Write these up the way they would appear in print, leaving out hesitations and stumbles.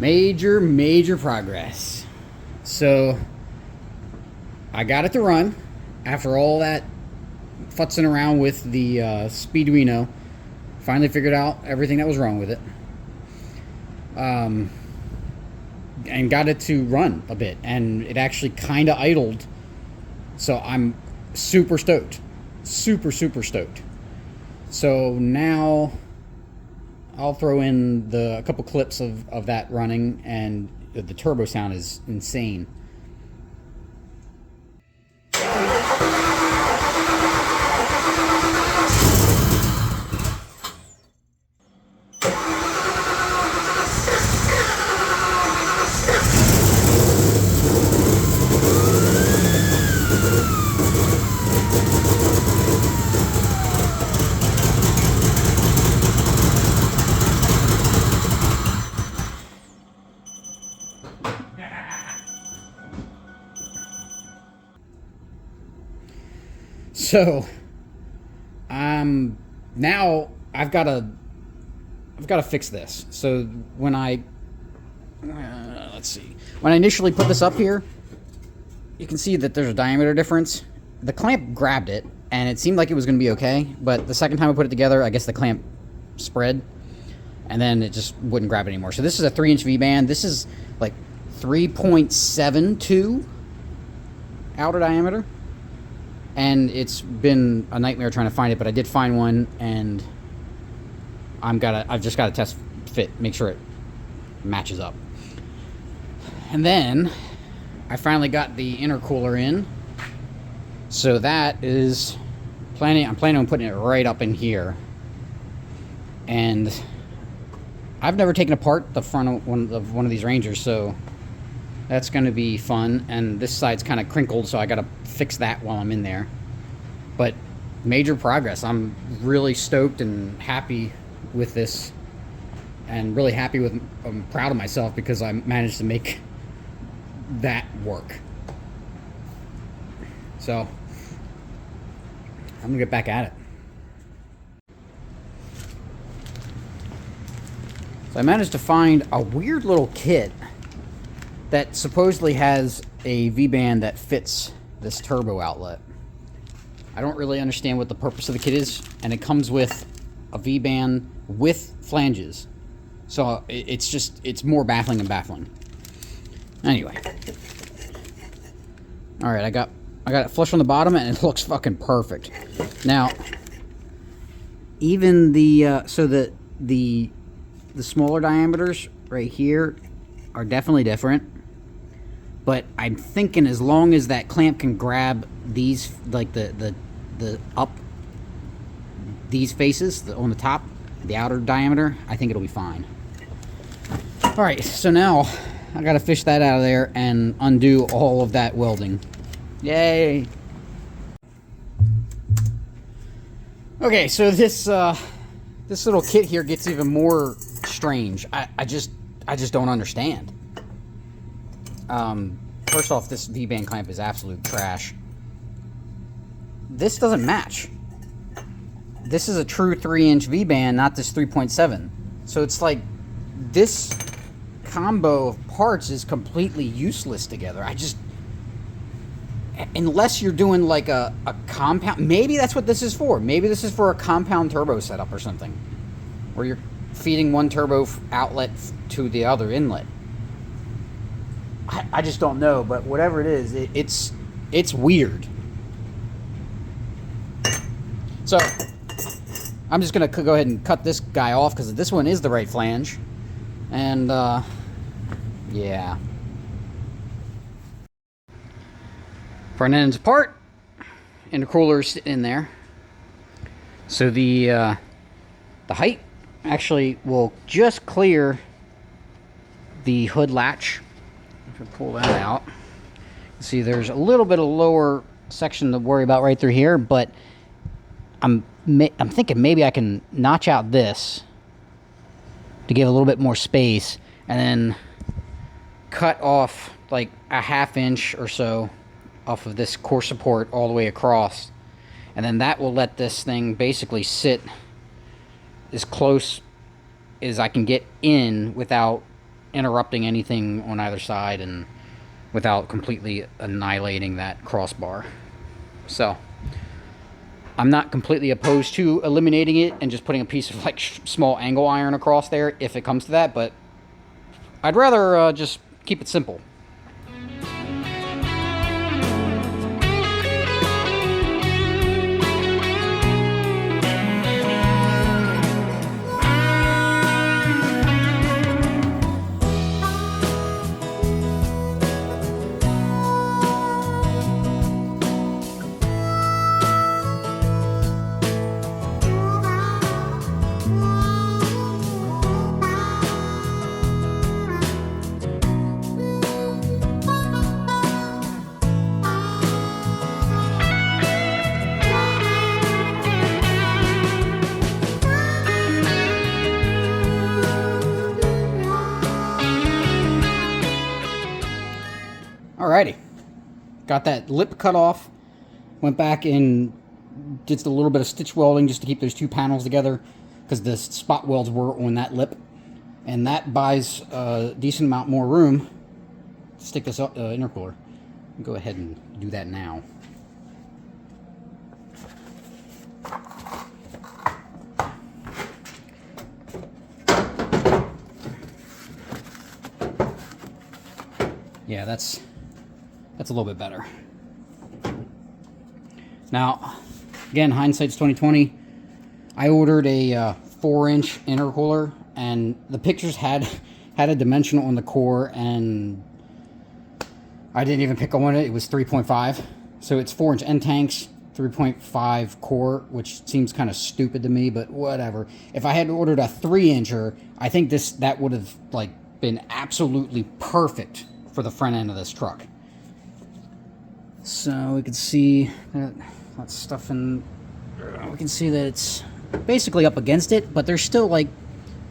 Major progress. So I got it to run after all that futzing around with the Speeduino. Finally figured out everything that was wrong with it, and got it to run a bit, and it actually kind of idled. So I'm super stoked, super stoked. So now I'll throw in a couple clips of that running, and the turbo sound is insane. So, now I've got to fix this. So when let's see, when I initially put this up here, you can see that there's a diameter difference. The clamp grabbed it, and it seemed like it was going to be okay. But the second time I put it together, I guess the clamp spread, and then it just wouldn't grab it anymore. So this is a 3-inch V-band. This is like 3.72 outer diameter. And it's been a nightmare trying to find it, but I did find one, and I've just got to test fit, make sure it matches up. And then I finally got the intercooler in. So that is I'm planning on putting it right up in here. And I've never taken apart the front of one of these Rangers, so that's going to be fun. And this side's kind of crinkled, so I got to fix that while I'm in there. But major progress. I'm really stoked and happy with this, and really happy I'm proud of myself because I managed to make that work. So I'm gonna get back at it. So I managed to find a weird little kit that supposedly has a V-band that fits this turbo outlet. I don't really understand what the purpose of the kit is, and it comes with a V-band with flanges. So it's more baffling than baffling. Anyway. Alright, I got it flush on the bottom, and it looks fucking perfect. Now, even the smaller diameters right here are definitely different. But I'm thinking as long as that clamp can grab these, like these faces on the top, the outer diameter, I think it'll be fine. Alright, so now I gotta fish that out of there and undo all of that welding. Yay! Okay, so this little kit here gets even more strange. I just don't understand. First off, this V-band clamp is absolute trash. This doesn't match. This is a true 3-inch V-band, not this 3.7. So it's like this combo of parts is completely useless together. Unless you're doing like a compound, maybe that's what this is for. Maybe this is for a compound turbo setup or something, where you're feeding one turbo outlet to the other inlet. I just don't know, but whatever it is, it's weird. So I'm just gonna go ahead and cut this guy off because this one is the right flange, and yeah. Front end's apart, intercooler's sitting in there. So the height actually will just clear the hood latch. If I pull that out, see there's a little bit of lower section to worry about right through here, but I'm thinking maybe I can notch out this to give a little bit more space, and then cut off like a 1/2 inch or so off of this core support all the way across, and then that will let this thing basically sit as close as I can get in without interrupting anything on either side and without completely annihilating that crossbar. So I'm not completely opposed to eliminating it and just putting a piece of like small angle iron across there if it comes to that, but I'd rather just keep it simple. Alrighty, got that lip cut off, went back and did a little bit of stitch welding just to keep those two panels together because the spot welds were on that lip, and that buys a decent amount more room to stick this intercooler. Go ahead and do that now. Yeah, that's a little bit better. Now, again, hindsight's 2020. I ordered a 4-inch intercooler, and the pictures had a dimensional on the core, and I didn't even pick on it. It was 3.5, so it's 4-inch end tanks, 3.5 core, which seems kind of stupid to me, but whatever. If I had ordered a 3-incher, I think that would have like been absolutely perfect for the front end of this truck. So we can see that stuff in. We can see that it's basically up against it, but there's still like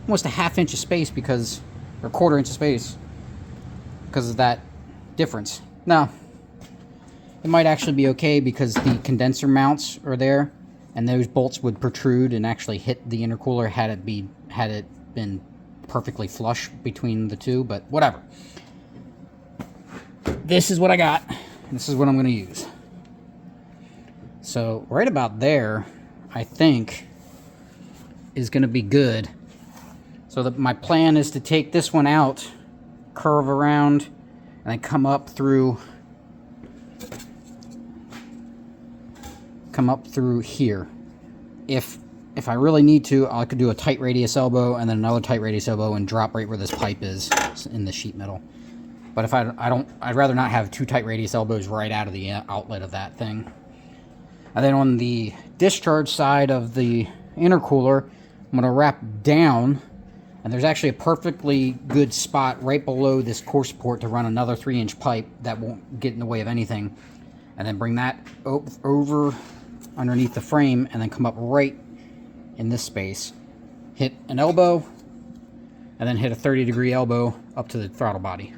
almost a ½ inch of space or 1/4 inch of space because of that difference. Now, it might actually be okay because the condenser mounts are there, and those bolts would protrude and actually hit the intercooler had it been perfectly flush between the two. But whatever. This is what I got. This is what I'm going to use. So right about there, I think, is going to be good. So my plan is to take this one out, curve around, and then come up through here. If I really need to, I could do a tight radius elbow and then another tight radius elbow and drop right where this pipe is in the sheet metal. But if I'd rather not have 2 tight radius elbows right out of the outlet of that thing. And then on the discharge side of the intercooler, I'm going to wrap down, and there's actually a perfectly good spot right below this core support to run another 3-inch pipe that won't get in the way of anything. And then bring that over underneath the frame and then come up right in this space. Hit an elbow, and then hit a 30-degree elbow up to the throttle body.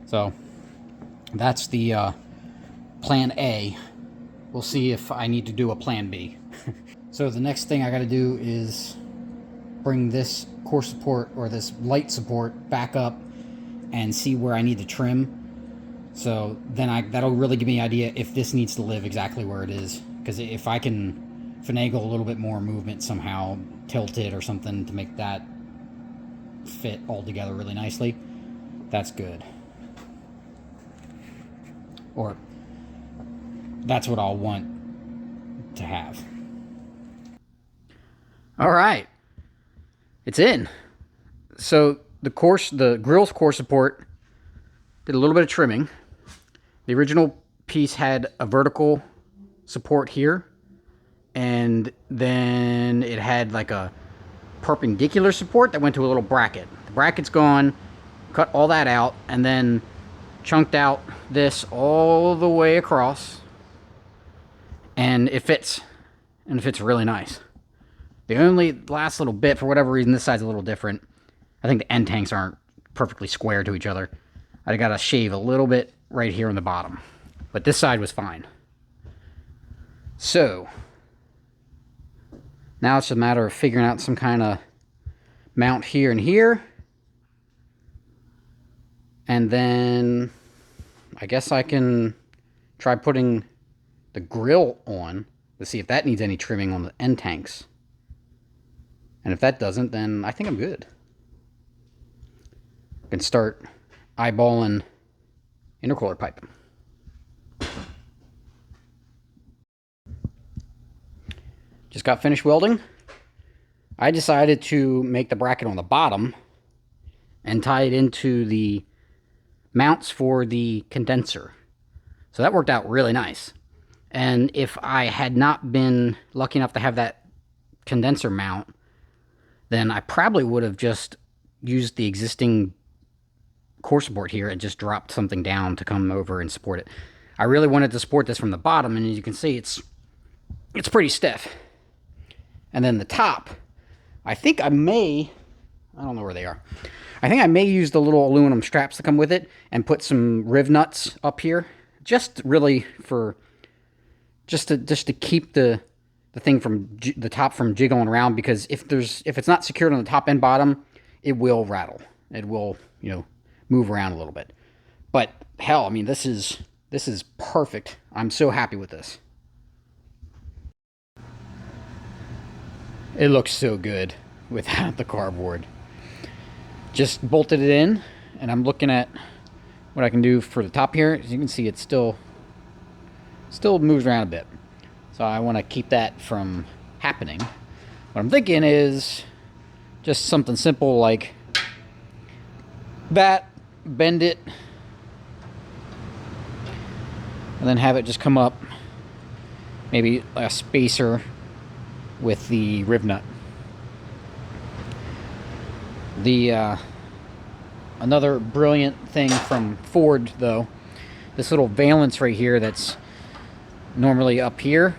So that's the plan A. We'll see if I need to do a plan B. So the next thing I got to do is bring this core support or this light support back up and see where I need to trim. So then that'll really give me an idea if this needs to live exactly where it is. Because if I can finagle a little bit more movement somehow, tilt it or something to make that fit all together really nicely, that's good. Or that's what I'll want to have. All right, it's in. So the grill's core support did a little bit of trimming. The original piece had a vertical support here, and then it had like a perpendicular support that went to a little bracket. The bracket's gone, cut all that out, and then chunked out this all the way across, and it fits, and it fits really nice. The only last little bit, for whatever reason, this side's a little different. I think the end tanks aren't perfectly square to each other. I got to shave a little bit right here on the bottom, but this side was fine. So now it's a matter of figuring out some kind of mount here and here. And then I guess I can try putting the grill on to see if that needs any trimming on the end tanks. And if that doesn't, then I think I'm good. I can start eyeballing intercooler pipe. Just got finished welding. I decided to make the bracket on the bottom and tie it into the mounts for the condenser. So that worked out really nice. And if I had not been lucky enough to have that condenser mount, then I probably would have just used the existing core support here and just dropped something down to come over and support it. I really wanted to support this from the bottom, and as you can see, it's pretty stiff. And then the top, I think I don't know where they are. I think I may use the little aluminum straps that come with it and put some riv nuts up here, just really for just to keep the thing from the top from jiggling around, because if it's not secured on the top and bottom, it will rattle. It will, move around a little bit. But hell, I mean, this is perfect. I'm so happy with this. It looks so good without the cardboard. Just bolted it in, and I'm looking at what I can do for the top here. As you can see, it still moves around a bit. So I want to keep that from happening. What I'm thinking is just something simple like that, bend it, and then have it just come up, maybe a spacer with the riv nut. Another brilliant thing from Ford, though, this little valance right here that's normally up here,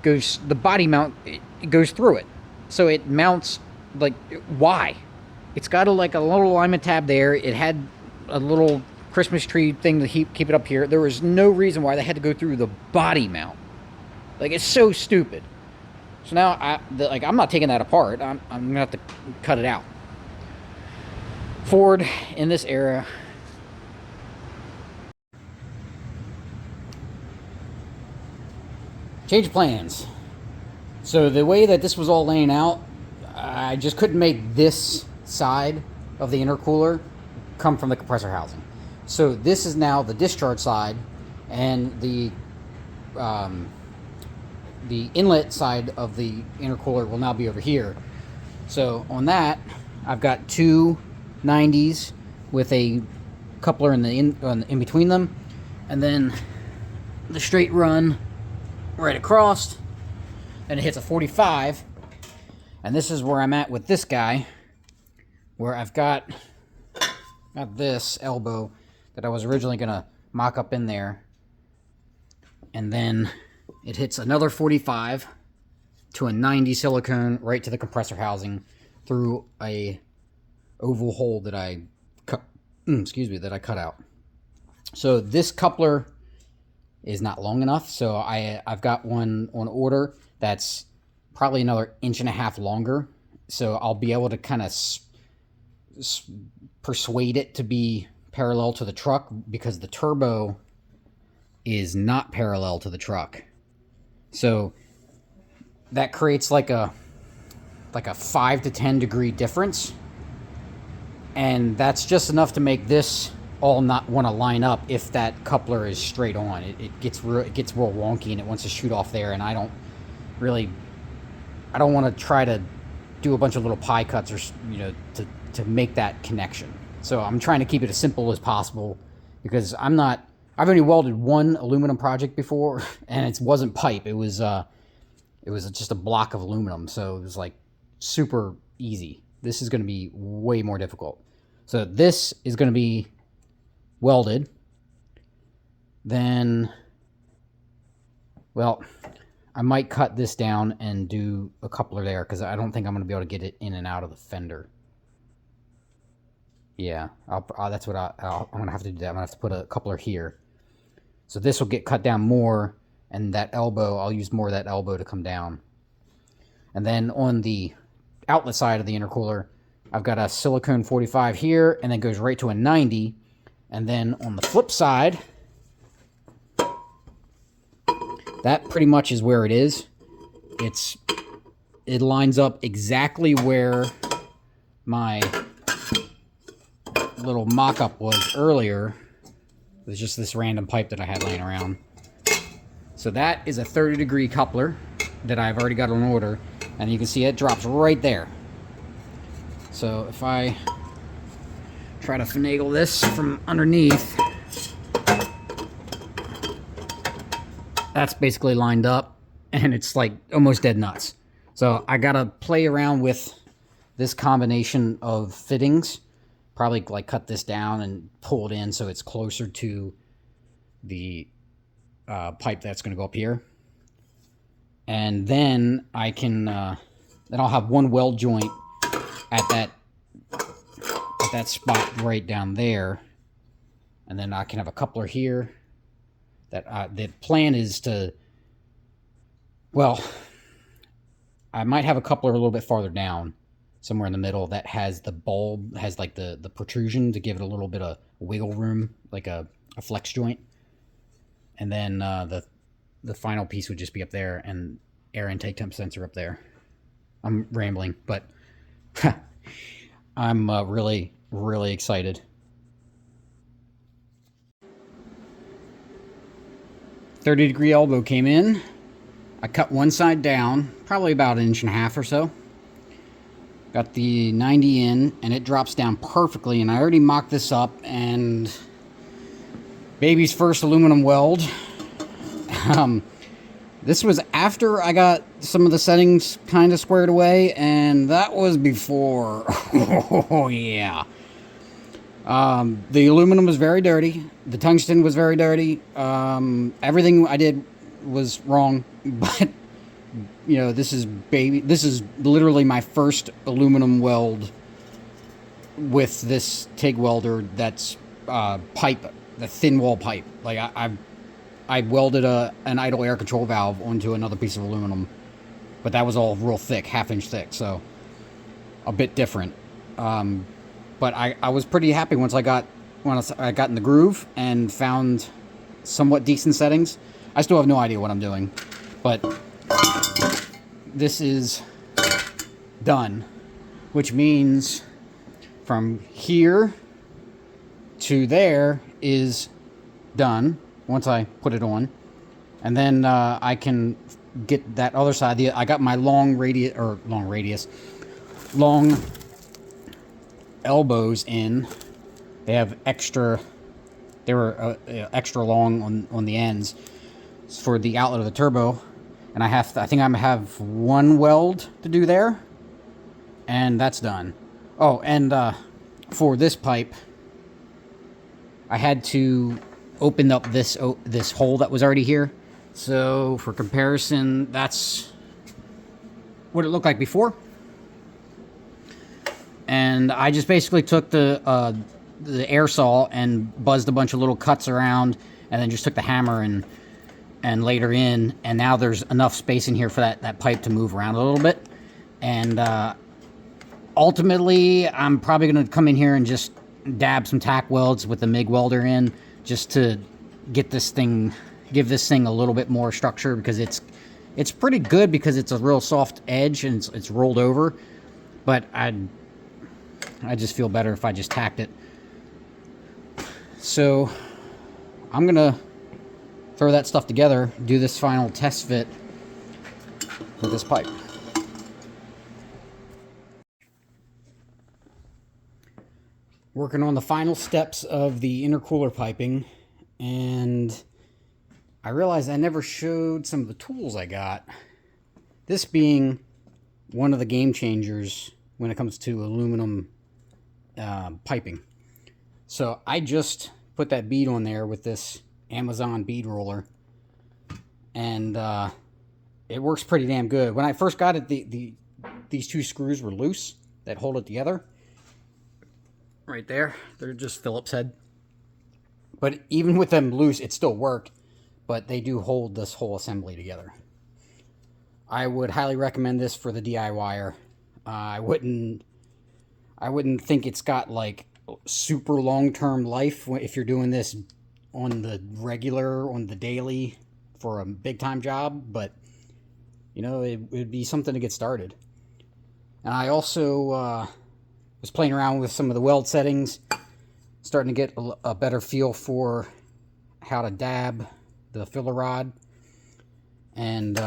the body mount, it goes through it. So it mounts, like, why? It's got a little alignment tab there. It had a little Christmas tree thing to keep it up here. There was no reason why they had to go through the body mount. Like, it's so stupid. So now, I'm not taking that apart. I'm going to have to cut it out. Ford, in this era, change of plans. So the way that this was all laying out, I just couldn't make this side of the intercooler come from the compressor housing. So this is now the discharge side, and the inlet side of the intercooler will now be over here. So on that, I've got two 90s with a coupler in between them, and then the straight run right across, and it hits a 45. And this is where I'm at with this guy, where I've got this elbow that I was originally gonna mock up in there, and then it hits another 45 to a 90 silicone right to the compressor housing through a oval hole that I cut, that I cut out. So this coupler is not long enough, so I've got one on order that's probably another 1.5 inches longer, so I'll be able to kind of persuade it to be parallel to the truck, because the turbo is not parallel to the truck. So that creates like a 5 to 10 degree difference, and that's just enough to make this all not want to line up if that coupler is straight on. It gets real wonky, and it wants to shoot off there, and I don't want to try to do a bunch of little pie cuts, or to make that connection. So I'm trying to keep it as simple as possible, because I've only welded one aluminum project before, and it wasn't pipe. It was just a block of aluminum, so it was like super easy. This is going to be way more difficult. So this is going to be welded. Then, well, I might cut this down and do a coupler there, because I don't think I'm going to be able to get it in and out of the fender. Yeah, that's what I'm going to have to do. That. I'm going to have to put a coupler here. So this will get cut down more, and that elbow, I'll use more of that elbow to come down. And then on the outlet side of the intercooler, I've got a silicone 45 here, and then goes right to a 90. And then on the flip side, that pretty much is where it is. It lines up exactly where my little mock-up was earlier. It was just this random pipe that I had laying around. So that is a 30-degree coupler that I've already got on order, and you can see it drops right there. So if I try to finagle this from underneath, that's basically lined up, and it's like almost dead nuts. So I gotta play around with this combination of fittings, probably like cut this down and pull it in so it's closer to the pipe that's gonna go up here. And then I can, then I'll have one weld joint at that spot right down there, and then I can have a coupler here. That the plan is to, well, I might have a coupler a little bit farther down, somewhere in the middle, that has the bulb, has like the protrusion to give it a little bit of wiggle room, like a flex joint. And then the final piece would just be up there, and air intake temp sensor up there. I'm rambling, but I'm really, really excited. 30-degree elbow came in. I cut one side down, probably about 1.5 inches or so. Got the 90 in, and it drops down perfectly, and I already mocked this up, and baby's first aluminum weld. This was after I got some of the settings kind of squared away, and that was before. Oh, yeah. The aluminum was very dirty. The tungsten was very dirty. Everything I did was wrong, but, you know, this is literally my first aluminum weld with this TIG welder that's pipe, the thin wall pipe. Like, I welded an idle air control valve onto another piece of aluminum, but that was all real thick, 1/2 inch thick, so a bit different. But I was pretty happy once I got in the groove and found somewhat decent settings. I still have no idea what I'm doing, but this is done, which means from here to there is done once I put it on, and then I can get that other side. I got my long elbows in. They were extra long on the ends for the outlet of the turbo, and I think I'm gonna have one weld to do there, and that's done. Oh, and for this pipe, I had to open up this hole that was already here. So for comparison, that's what it looked like before. And I just basically took the air saw and buzzed a bunch of little cuts around, and then just took the hammer and laid her in. And now there's enough space in here for that pipe to move around a little bit. And ultimately, I'm probably going to come in here and just dab some tack welds with the MIG welder in, just to give this thing a little bit more structure, because it's pretty good because it's a real soft edge and it's rolled over. But I just feel better if I just tacked it. So I'm gonna throw that stuff together, do this final test fit with this pipe. Working on the final steps of the intercooler piping, and I realized I never showed some of the tools I got. This being one of the game changers when it comes to aluminum piping. So I just put that bead on there with this Amazon bead roller, and it works pretty damn good. When I first got it, these two screws were loose that hold it together. Right there, they're just Phillips head. But even with them loose, it still worked, but they do hold this whole assembly together. I would highly recommend this for the DIYer. I wouldn't think it's got like super long-term life if you're doing this on the regular, on the daily for a big-time job, but you know, it would be something to get started. And I also was playing around with some of the weld settings, starting to get a better feel for how to dab the filler rod, and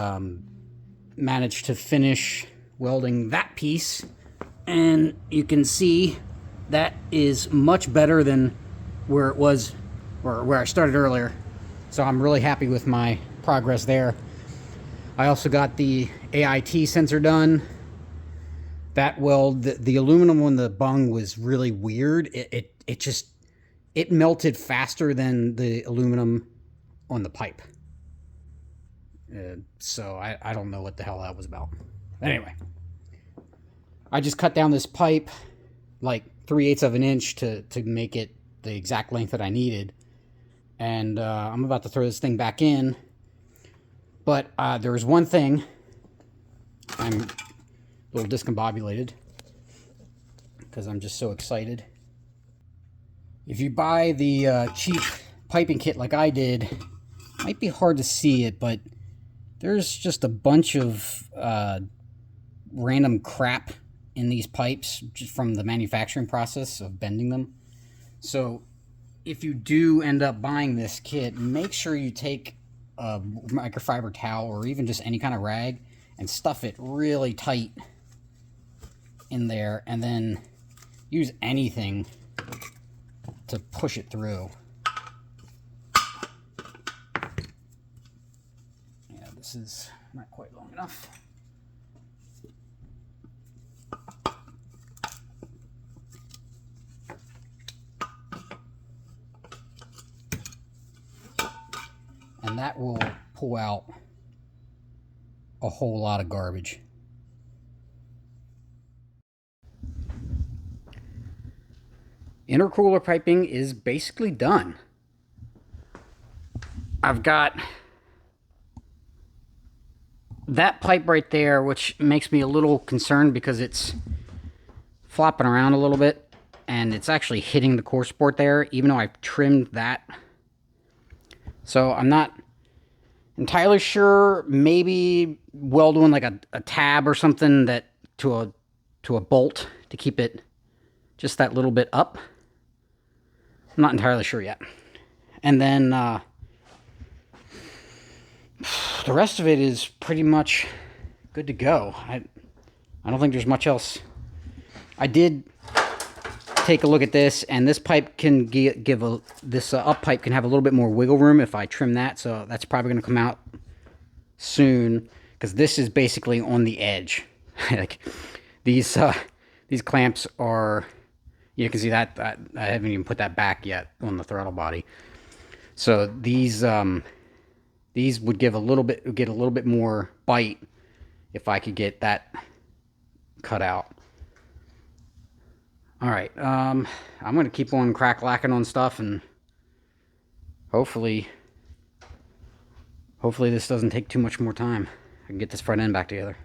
managed to finish welding that piece. And you can see that is much better than where it was, or where I started earlier. So I'm really happy with my progress there. I also got the AIT sensor done. That weld, the aluminum on the bung was really weird. It melted faster than the aluminum on the pipe. So I don't know what the hell that was about. Anyway, I just cut down this pipe like 3/8 of an inch to make it the exact length that I needed. And I'm about to throw this thing back in. But there was one thing. I'm a little discombobulated because I'm just so excited. If you buy the cheap piping kit like I did, it might be hard to see it, but there's just a bunch of random crap in these pipes just from the manufacturing process of bending them. So if you do end up buying this kit, make sure you take a microfiber towel or even just any kind of rag and stuff it really tight in there, and then use anything to push it through. Yeah, this is not quite long enough. And that will pull out a whole lot of garbage. Intercooler piping is basically done. I've got that pipe right there, which makes me a little concerned because it's flopping around a little bit and it's actually hitting the core support there, even though I've trimmed that. So I'm not entirely sure. Maybe weld one like a tab or something that to a bolt to keep it just that little bit up. I'm not entirely sure yet. And then the rest of it is pretty much good to go. I don't think there's much else. I did take a look at this, and this pipe can this up pipe can have a little bit more wiggle room if I trim that, so that's probably going to come out soon, because this is basically on the edge. Like these clamps are, you can see that I haven't even put that back yet on the throttle body. So these would get a little bit more bite if I could get that cut out. All right, I'm going to keep on crack-lacking on stuff, and hopefully this doesn't take too much more time. I can get this front end back together.